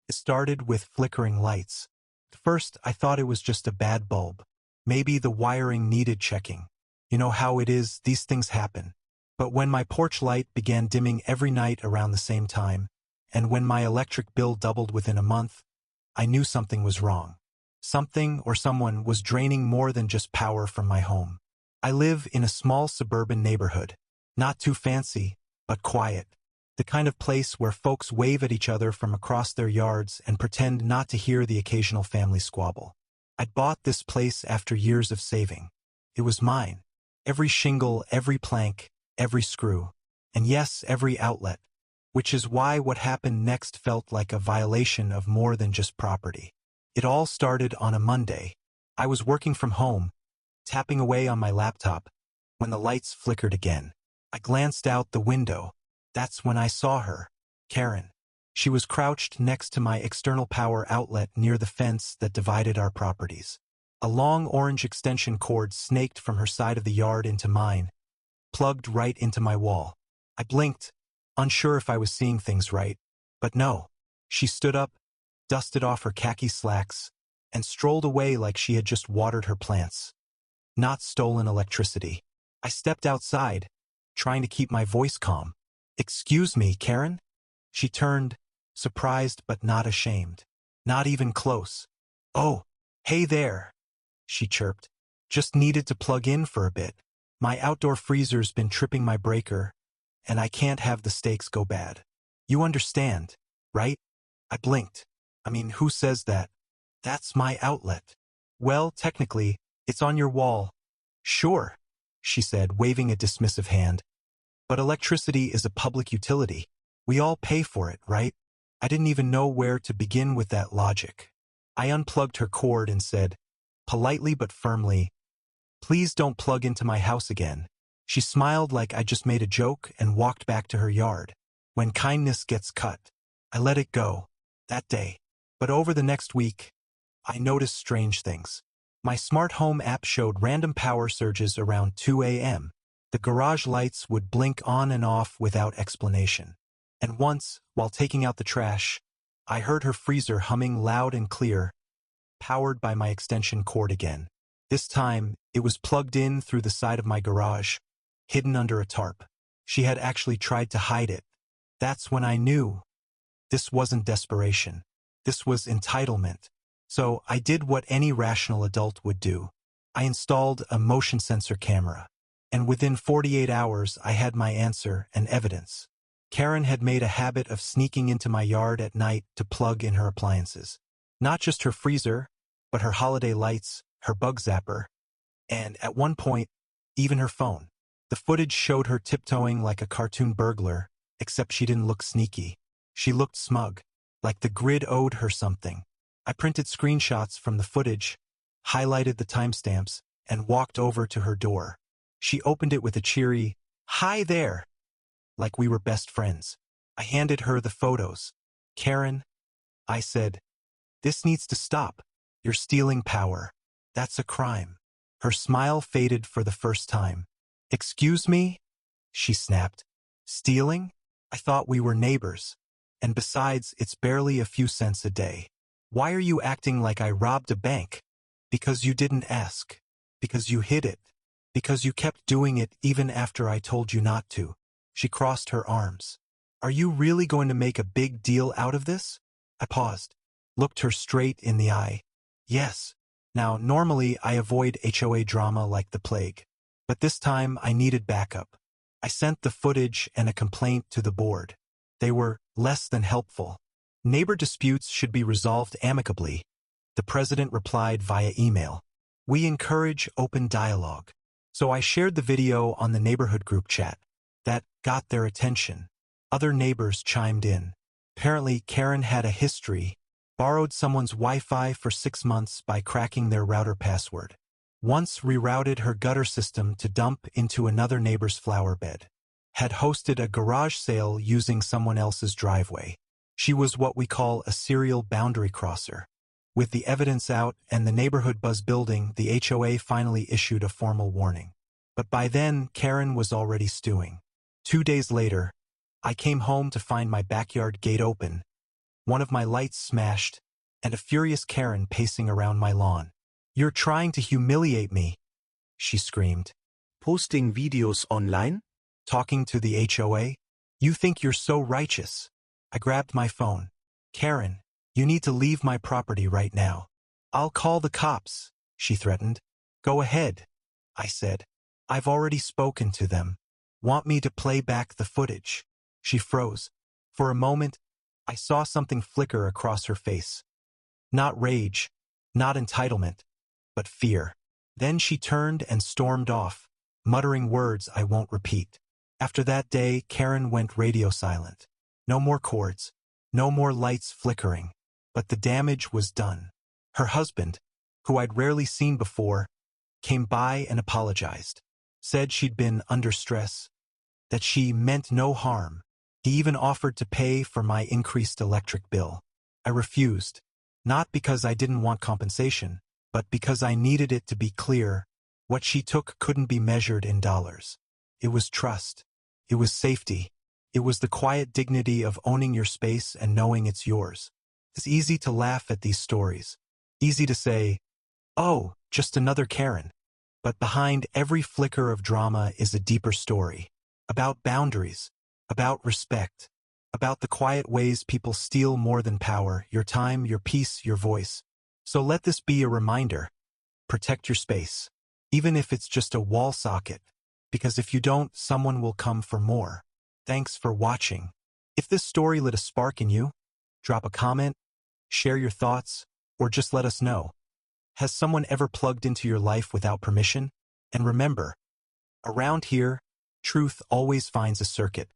It started with flickering lights. At first, I thought it was just a bad bulb. Maybe the wiring needed checking. You know how it is, these things happen. But when my porch light began dimming every night around the same time, and when my electric bill doubled within a month, I knew something was wrong. Something or someone was draining more than just power from my home. I live in a small suburban neighborhood. Not too fancy, but quiet. The kind of place where folks wave at each other from across their yards and pretend not to hear the occasional family squabble. I'd bought this place after years of saving. It was mine. Every shingle, every plank, every screw. And yes, every outlet. Which is why what happened next felt like a violation of more than just property. It all started on a Monday. I was working from home, tapping away on my laptop, when the lights flickered again. I glanced out the window. That's when I saw her, Karen. She was crouched next to my external power outlet near the fence that divided our properties. A long orange extension cord snaked from her side of the yard into mine, plugged right into my wall. I blinked, unsure if I was seeing things right, but no. She stood up, dusted off her khaki slacks, and strolled away like she had just watered her plants. Not stolen electricity. I stepped outside, trying to keep my voice calm. "Excuse me, Karen?" She turned, surprised but not ashamed. Not even close. "Oh, hey there," she chirped. "Just needed to plug in for a bit. My outdoor freezer's been tripping my breaker, and I can't have the steaks go bad. You understand, right?" I blinked. I mean, who says that? That's my outlet. "Well, technically, it's on your wall." "Sure," she said, waving a dismissive hand. "But electricity is a public utility. We all pay for it, right?" I didn't even know where to begin with that logic. I unplugged her cord and said, politely but firmly, "Please don't plug into my house again." She smiled like I just made a joke and walked back to her yard. When kindness gets cut, I let it go. That day. But over the next week, I noticed strange things. My smart home app showed random power surges around 2 a.m. The garage lights would blink on and off without explanation. And once, while taking out the trash, I heard her freezer humming loud and clear, powered by my extension cord again. This time, it was plugged in through the side of my garage, hidden under a tarp. She had actually tried to hide it. That's when I knew. This wasn't desperation. This was entitlement. So I did what any rational adult would do. I installed a motion sensor camera. And within 48 hours, I had my answer and evidence. Karen had made a habit of sneaking into my yard at night to plug in her appliances. Not just her freezer, but her holiday lights, her bug zapper, and at one point, even her phone. The footage showed her tiptoeing like a cartoon burglar, except she didn't look sneaky. She looked smug, like the grid owed her something. I printed screenshots from the footage, highlighted the timestamps, and walked over to her door. She opened it with a cheery, "Hi there," like we were best friends. I handed her the photos. "Karen," I said, "this needs to stop. You're stealing power. That's a crime." Her smile faded for the first time. "Excuse me?" she snapped. "Stealing? I thought we were neighbors. And besides, it's barely a few cents a day. Why are you acting like I robbed a bank?" "Because you didn't ask. Because you hid it. Because you kept doing it even after I told you not to." She crossed her arms. "Are you really going to make a big deal out of this?" I paused, looked her straight in the eye. "Yes." Now, normally I avoid HOA drama like the plague. But this time I needed backup. I sent the footage and a complaint to the board. They were less than helpful. "Neighbor disputes should be resolved amicably," the president replied via email. "We encourage open dialogue." So I shared the video on the neighborhood group chat. That got their attention. Other neighbors chimed in. Apparently, Karen had a history, borrowed someone's Wi-Fi for 6 months by cracking their router password. Once rerouted her gutter system to dump into another neighbor's flower bed. Had hosted a garage sale using someone else's driveway. She was what we call a serial boundary crosser. With the evidence out and the neighborhood buzz building, the HOA finally issued a formal warning. But by then, Karen was already stewing. 2 days later, I came home to find my backyard gate open. one of my lights smashed, and a furious Karen pacing around my lawn. "You're trying to humiliate me," she screamed. Posting videos online? "Talking to the HOA? You think you're so righteous." I grabbed my phone. "Karen, you need to leave my property right now." "I'll call the cops," she threatened. "Go ahead," I said. "I've already spoken to them. Want me to play back the footage?" She froze. For a moment, I saw something flicker across her face. Not rage, not entitlement, but fear. Then she turned and stormed off, muttering words I won't repeat. After that day, Karen went radio silent. No more chords, no more lights flickering. But the damage was done. Her husband, who I'd rarely seen before, came by and apologized. Said she'd been under stress, that she meant no harm. He even offered to pay for my increased electric bill. I refused, not because I didn't want compensation, but because I needed it to be clear. What she took couldn't be measured in dollars. It was trust. It was safety. It was the quiet dignity of owning your space and knowing it's yours. It's easy to laugh at these stories. Easy to say, "Oh, just another Karen." But behind every flicker of drama is a deeper story. About boundaries, about respect, about the quiet ways people steal more than power, your time, your peace, your voice. So let this be a reminder. Protect your space, even if it's just a wall socket, because if you don't, someone will come for more. Thanks for watching. If this story lit a spark in you, drop a comment, share your thoughts, or just let us know. Has someone ever plugged into your life without permission? And remember, around here, truth always finds a circuit.